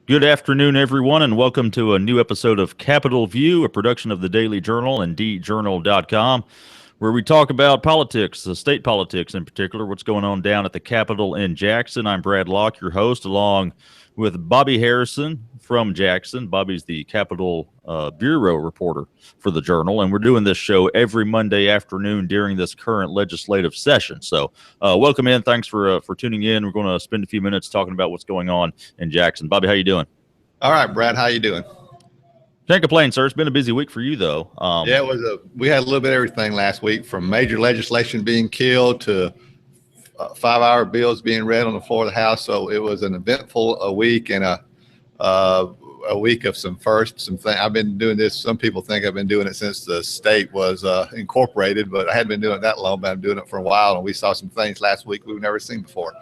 Good afternoon, everyone, and welcome to a new episode of Capitol View, a production of the Daily Journal and djournal.com, where we talk about politics, state politics in particular, what's going on down at the Capitol in Jackson. I'm Brad Locke, your host, along with Bobby Harrison from Jackson. Bobby's the Capitol Bureau reporter for the Journal, and we're doing this show every Monday afternoon during this current legislative session. So welcome in. Thanks for tuning in. We're going to spend a few minutes talking about what's going on in Jackson. Bobby, how you doing? All right, Brad, how you doing? Can't complain, sir. It's been a busy week for you, though. Yeah, we had a little bit of everything last week, from major legislation being killed to 5-hour bills being read on the floor of the House. So it was an eventful week and a week of some firsts, some things. I've been doing this. Some people think I've been doing it since the state was incorporated, but I hadn't been doing it that long. But I'm doing it for a while, and we saw some things last week we've never seen before.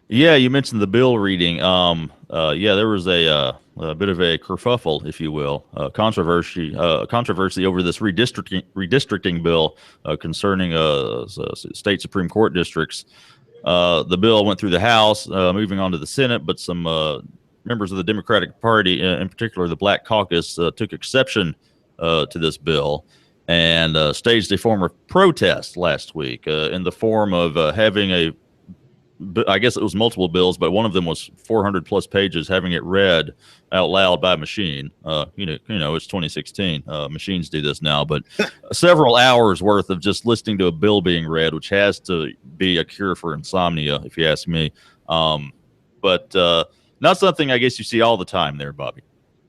Yeah, you mentioned the bill reading. There was a bit of a kerfuffle, if you will, controversy over this redistricting bill concerning state Supreme Court districts. The bill went through the House, moving on to the Senate, but some members of the Democratic Party, in particular the Black Caucus, took exception to this bill and staged a form of protest last week in the form of having I guess it was multiple bills, but one of them was 400 plus pages, having it read out loud by a machine. It's 2016. Machines do this now, but several hours worth of just listening to a bill being read, which has to be a cure for insomnia, if you ask me. But not something I guess you see all the time there, Bobby.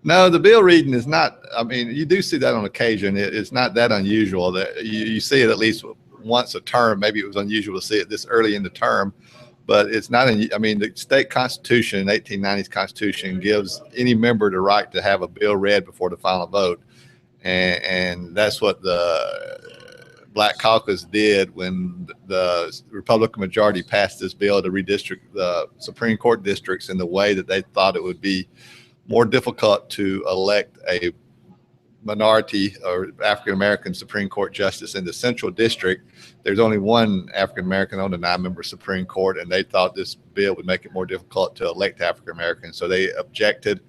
No, the bill reading is not. I mean, you do see that on occasion. It's not that unusual. That you see it at least once a term. Maybe it was unusual to see it this early in the term. But it's not. I mean, the state constitution, 1890s constitution, gives any member the right to have a bill read before the final vote, and that's what the Black Caucus did when the Republican majority passed this bill to redistrict the Supreme Court districts in the way that they thought it would be more difficult to elect a minority or African American Supreme Court justice in the Central District. There's only one African American on the 9-member Supreme Court, and they thought this bill would make it more difficult to elect African Americans. So they objected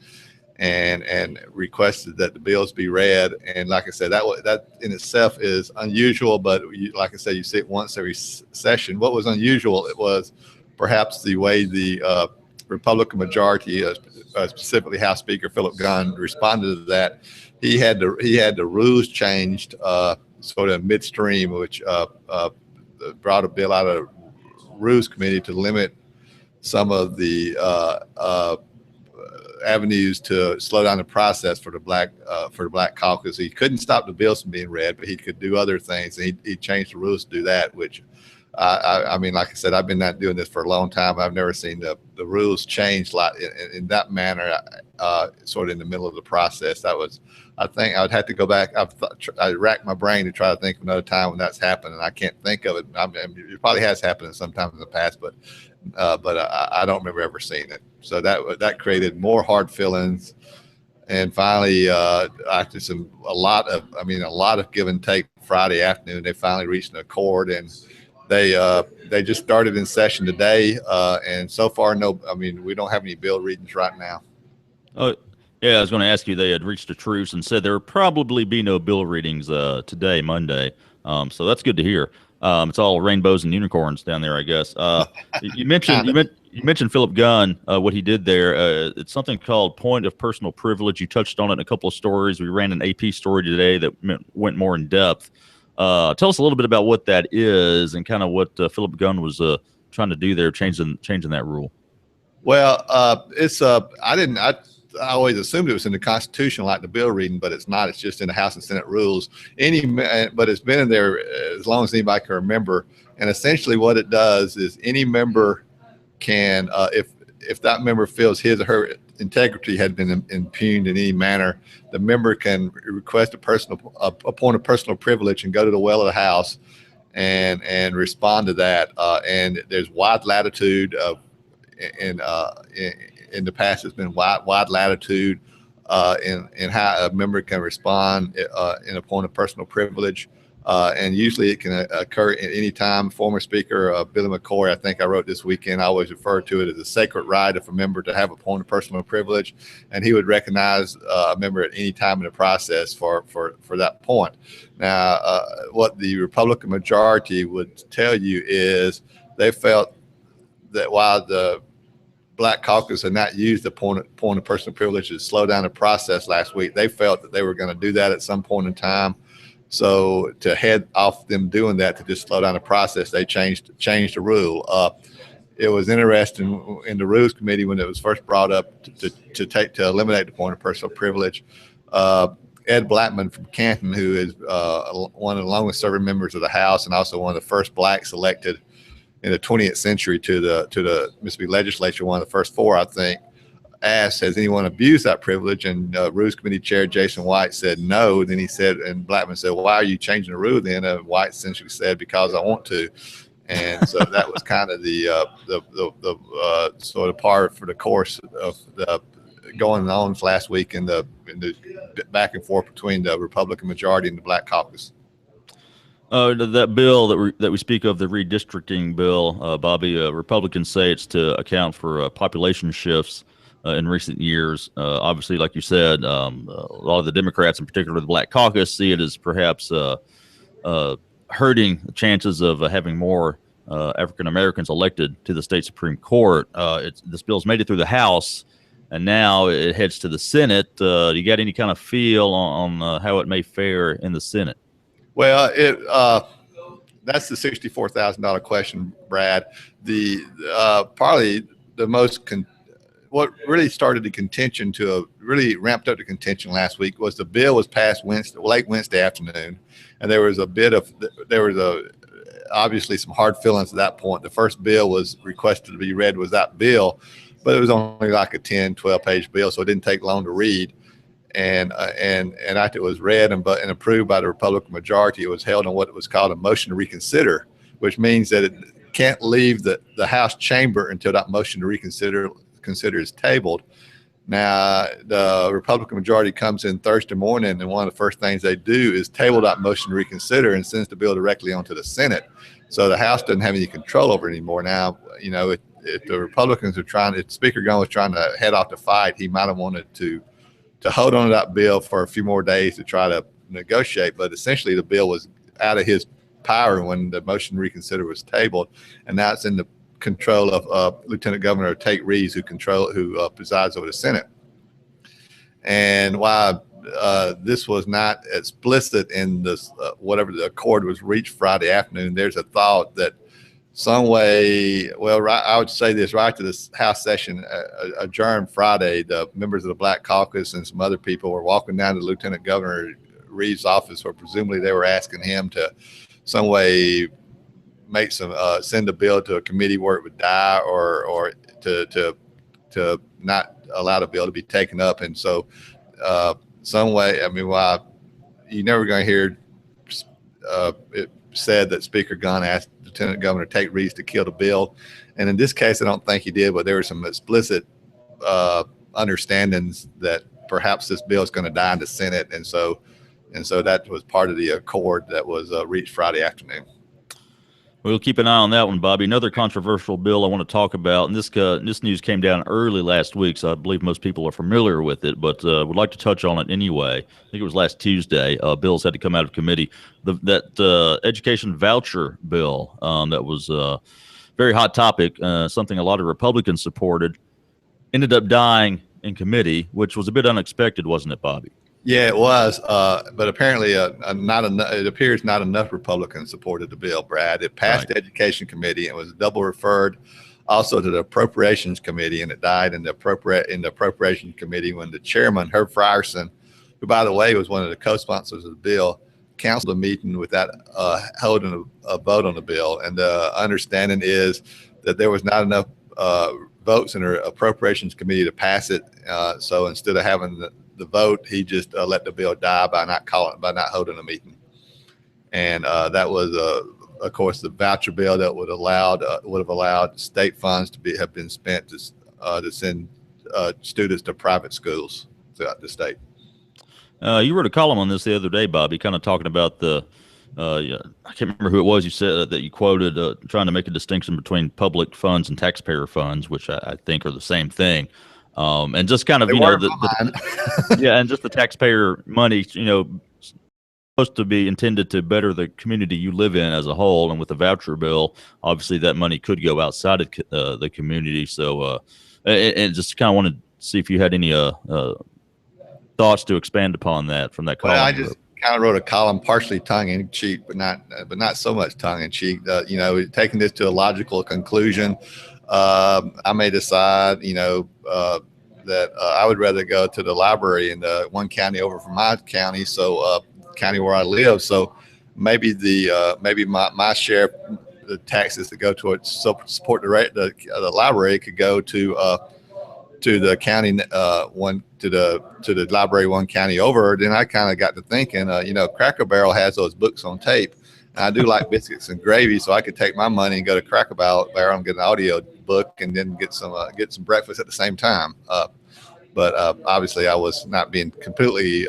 and requested that the bills be read. And like I said, that in itself is unusual, but like I said, you see it once every session. What was unusual, it was perhaps the way the Republican majority, specifically House Speaker Philip Gunn, responded to that. He had the rules changed sort of midstream, which brought a bill out of Rules Committee to limit some of the avenues to slow down the process for the Black Caucus. He couldn't stop the bills from being read, but he could do other things. And he changed the rules to do that, which I mean, like I said, I've been not doing this for a long time. I've never seen the rules change in that manner, sort of in the middle of the process. I think I would have to go back. I racked my brain to try to think of another time when that's happened, and I can't think of it. I mean, it probably has happened sometime in the past, but I don't remember ever seeing it. So that created more hard feelings, and finally, after a lot of give and take Friday afternoon, they finally reached an accord, and they just started in session today, and so far, we don't have any bill readings right now. Oh, yeah, I was going to ask you, they had reached a truce and said there would probably be no bill readings today, Monday. So that's good to hear. It's all rainbows and unicorns down there, I guess. You mentioned Philip Gunn, what he did there. It's something called point of personal privilege. You touched on it in a couple of stories. We ran an AP story today that went more in depth. Tell us a little bit about what that is and kind of what Philip Gunn was trying to do there, changing that rule. Well, I always assumed it was in the Constitution, like the bill reading, but it's not. It's just in the House and Senate rules. But it's been in there as long as anybody can remember. And essentially, what it does is any member can, if that member feels his or her integrity had been impugned in any manner, the member can request a point of personal privilege and go to the well of the House and respond to that. And there's wide latitude in the past. It's been wide latitude in how a member can respond in a point of personal privilege. And usually it can occur at any time. Former Speaker Billy McCoy, I think I wrote this weekend, I always refer to it as a sacred right of a member to have a point of personal privilege, and he would recognize a member at any time in the process for that point. Now, what the Republican majority would tell you is they felt that while the Black Caucus had not used the point of personal privilege to slow down the process last week, they felt that they were going to do that at some point in time. So to head off them doing that, to just slow down the process, they changed the rule. It was interesting in the Rules Committee when it was first brought up to eliminate the point of personal privilege. Ed Blackman from Canton, who is one of the longest serving members of the House and also one of the first blacks elected in the 20th century to the Mississippi legislature, one of the first four, I think, asked, has anyone abused that privilege? And Rules Committee Chair Jason White said no. Then he said, and Blackman said, why are you changing the rule then? White essentially said, because I want to. And so that was kind of the sort of part for the course of the going on last week in the back and forth between the Republican majority and the Black Caucus. That bill that we speak of, the redistricting bill, Bobby, Republicans say it's to account for population shifts in recent years. Obviously, like you said, a lot of the Democrats, in particular the Black Caucus, see it as perhaps hurting the chances of having more African Americans elected to the state Supreme Court. This bill's made it through the House, and now it heads to the Senate. You got any kind of feel on how it may fare in the Senate? Well, that's the $64,000 question, Brad. Probably the most what really started the contention really ramped up the contention last week was the bill was passed late Wednesday afternoon, and there was obviously some hard feelings at that point. The first bill was requested to be read was that bill, but it was only like a 10, 12-page bill, so it didn't take long to read. And after it was read and approved by the Republican majority, it was held on what was called a motion to reconsider, which means that it can't leave the House chamber until that motion to reconsider is tabled. Now, the Republican majority comes in Thursday morning, and one of the first things they do is table that motion to reconsider and sends the bill directly onto the Senate. So the House doesn't have any control over it anymore. Now, if the Republicans if Speaker Gunn was trying to head off the fight, he might have wanted to hold on to that bill for a few more days to try to negotiate. But essentially, the bill was out of his power when the motion to reconsider was tabled, and now it's in the control of Lieutenant Governor Tate Reeves, who presides over the Senate. And while this was not explicit in this whatever the accord was reached Friday afternoon, there's a thought that some way, I would say this, right to this House session adjourned Friday, the members of the Black Caucus and some other people were walking down to Lieutenant Governor Reeves' office, where presumably they were asking him to some way make send a bill to a committee where it would die, or to not allow the bill to be taken up. And so some way, while you're never going to hear it said that Speaker Gunn asked Lieutenant Governor Tate Reeves to kill the bill, and in this case, I don't think he did, but there were some explicit understandings that perhaps this bill is going to die in the Senate, and so that was part of the accord that was reached Friday afternoon. We'll keep an eye on that one, Bobby. Another controversial bill I want to talk about, and this news came down early last week, so I believe most people are familiar with it, but would like to touch on it anyway. I think it was last Tuesday. Bills had to come out of committee. That education voucher bill that was a very hot topic, something a lot of Republicans supported, ended up dying in committee, which was a bit unexpected, wasn't it, Bobby? Yeah, it was, but apparently not enough. It appears not enough Republicans supported the bill, Brad. It passed the Education Committee and was double referred also to the Appropriations Committee, and it died in the Appropriations Committee when the chairman, Herb Frierson, who, by the way, was one of the co-sponsors of the bill, canceled a meeting without holding a vote on the bill. And the understanding is that there was not enough votes in the Appropriations Committee to pass it. So instead of having the vote, he just let the bill die by not holding a meeting. And that was, of course, the voucher bill that would have allowed state funds to have been spent to send students to private schools throughout the state. You wrote a column on this the other day, Bobby, kind of talking about the yeah, I can't remember who it was you said that you quoted, trying to make a distinction between public funds and taxpayer funds, which I think are the same thing. And just kind of, They you know, weren't mine. yeah, and just the taxpayer money, you know, supposed to be intended to better the community you live in as a whole. And with the voucher bill, obviously that money could go outside of the community. So, and just kind of wanted to see if you had any thoughts to expand upon that from that Well, column I you just wrote. kind of wrote a column, partially tongue in cheek, but not so much tongue in cheek. You know, taking this to a logical conclusion, I may decide, that I would rather go to the library in the one county over from my county, so county where I live. So maybe my share, the taxes that go towards support the library could go to the county one to the library one county over. Then I kind of got to thinking, Cracker Barrel has those books on tape. And I do like biscuits and gravy, so I could take my money and go to Cracker Barrel and get an audio book, and then get some breakfast at the same time. But obviously, I was not being completely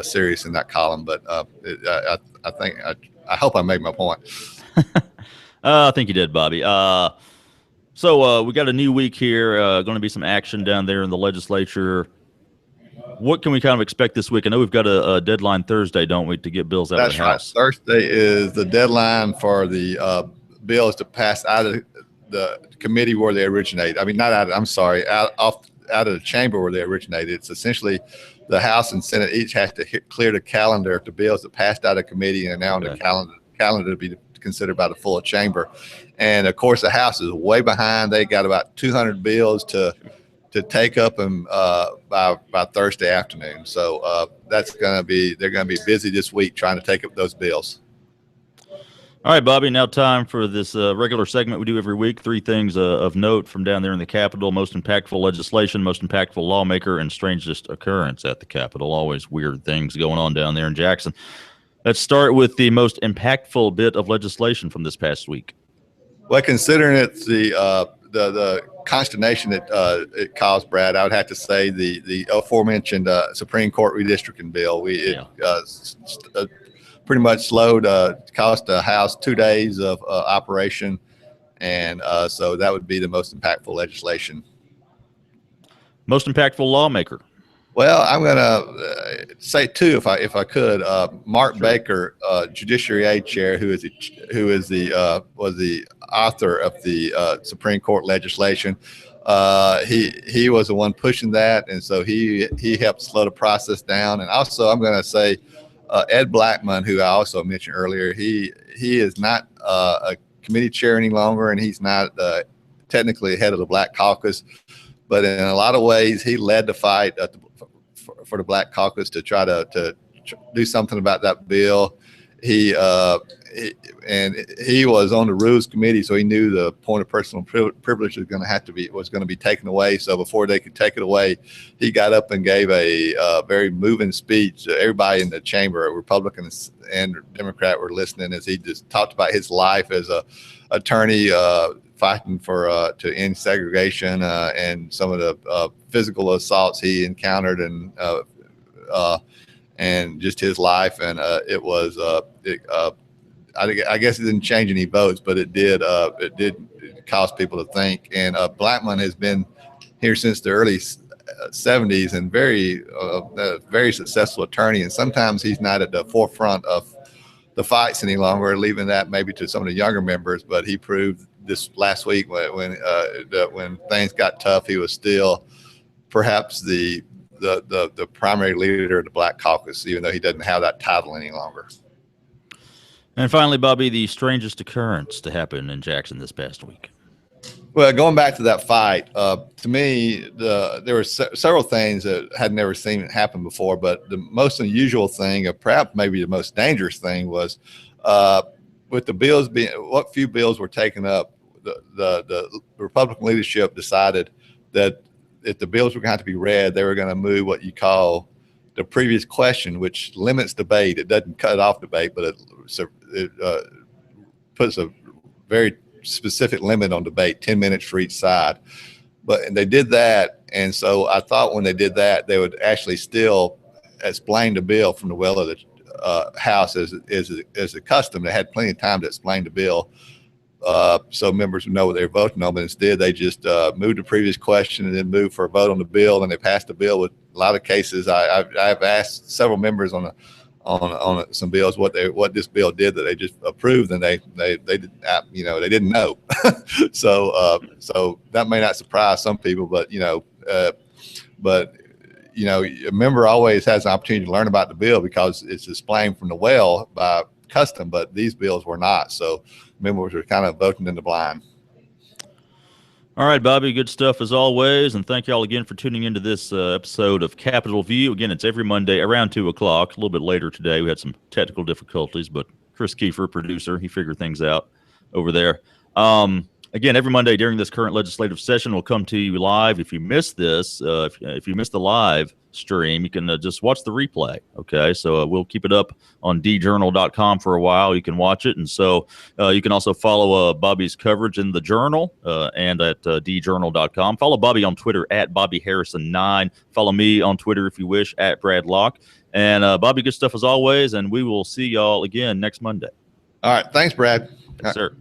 serious in that column. But I think I hope I made my point. I think you did, Bobby. So we got a new week here. Going to be some action down there in the legislature. What can we kind of expect this week? I know we've got a deadline Thursday, don't we, to get bills out of That's the right. House? Thursday is the deadline for the bills to pass out of the committee where they originate. I mean, not out. I'm sorry, out of the chamber where they originated. It's essentially the House and Senate each has to clear the calendar of the bills that passed out of committee and are now on the calendar to be considered by the full chamber. And of course, the House is way behind. They got about 200 bills to take up and by Thursday afternoon. So they're going to be busy this week trying to take up those bills. All right, Bobby, now time for this regular segment we do every week. Three things of note from down there in the Capitol: most impactful legislation, most impactful lawmaker, and strangest occurrence at the Capitol. Always weird things going on down there in Jackson. Let's start with the most impactful bit of legislation from this past week. Well, considering it's the consternation that it caused, Brad, I would have to say the aforementioned Supreme Court redistricting bill. Pretty much cost the House 2 days of operation, and so that would be the most impactful legislation. Most impactful lawmaker. Well, I'm gonna say two if I could. Mark Baker, Judiciary Aid Chair, was the author of the Supreme Court legislation. He was the one pushing that, and so he helped slow the process down. And also, I'm going to say Ed Blackman, who I also mentioned earlier. He is not a committee chair any longer, and he's not technically head of the Black Caucus. But in a lot of ways, he led the fight for the Black Caucus to try to do something about that bill. He was on the Rules Committee, so he knew the point of personal privilege was going to be taken away. So before they could take it away, he got up and gave a very moving speech. Everybody in the chamber, Republicans and Democrat, were listening as he just talked about his life as a attorney fighting to end segregation and some of the physical assaults he encountered and just his life. And it was I guess it didn't change any votes, but it did cause people to think. And Blackman has been here since the early 70s and very successful attorney. And sometimes he's not at the forefront of the fights any longer, leaving that maybe to some of the younger members. But he proved this last week when things got tough, he was still perhaps the primary leader of the Black Caucus, even though he doesn't have that title any longer. And finally, Bobby, the strangest occurrence to happen in Jackson this past week. Well, going back to that fight, to me, there were several things that had never seen it happen before. But the most unusual thing, or perhaps maybe the most dangerous thing, was with the bills what few bills were taken up. The Republican leadership decided that if the bills were going to have to be read, they were going to move what you call the previous question, which limits debate. It doesn't cut off debate, but it puts a very specific limit on debate, 10 minutes for each side. And they did that. And so I thought when they did that, they would actually still explain the bill from the well of House as a custom. They had plenty of time to explain the bill, so members would know what they're voting on. But instead, they just moved the previous question and then moved for a vote on the bill, and they passed the bill. With a lot of cases, I've asked several members on some bills what this bill did that they just approved, and they didn't know. So that may not surprise some people, but a member always has an opportunity to learn about the bill because it's explained from the well by custom, but these bills were not. So members were kind of voting in the blind. All right, Bobby, good stuff as always. And thank you all again for tuning into this episode of Capitol View. Again, it's every Monday around 2 o'clock. A little bit later today. We had some technical difficulties, but Chris Kiefer, producer, he figured things out over there. Again, every Monday during this current legislative session, we'll come to you live. If you missed this, if you missed the live stream, you can just watch the replay. Okay, so we'll keep it up on djournal.com for a while. You can watch it, and so you can also follow Bobby's coverage in the Journal and at djournal.com. Follow Bobby on Twitter at BobbyHarrison9. Follow me on Twitter if you wish at Brad Locke. And Bobby, good stuff as always, and we will see y'all again next Monday. All right, thanks, Brad. Yes, sir.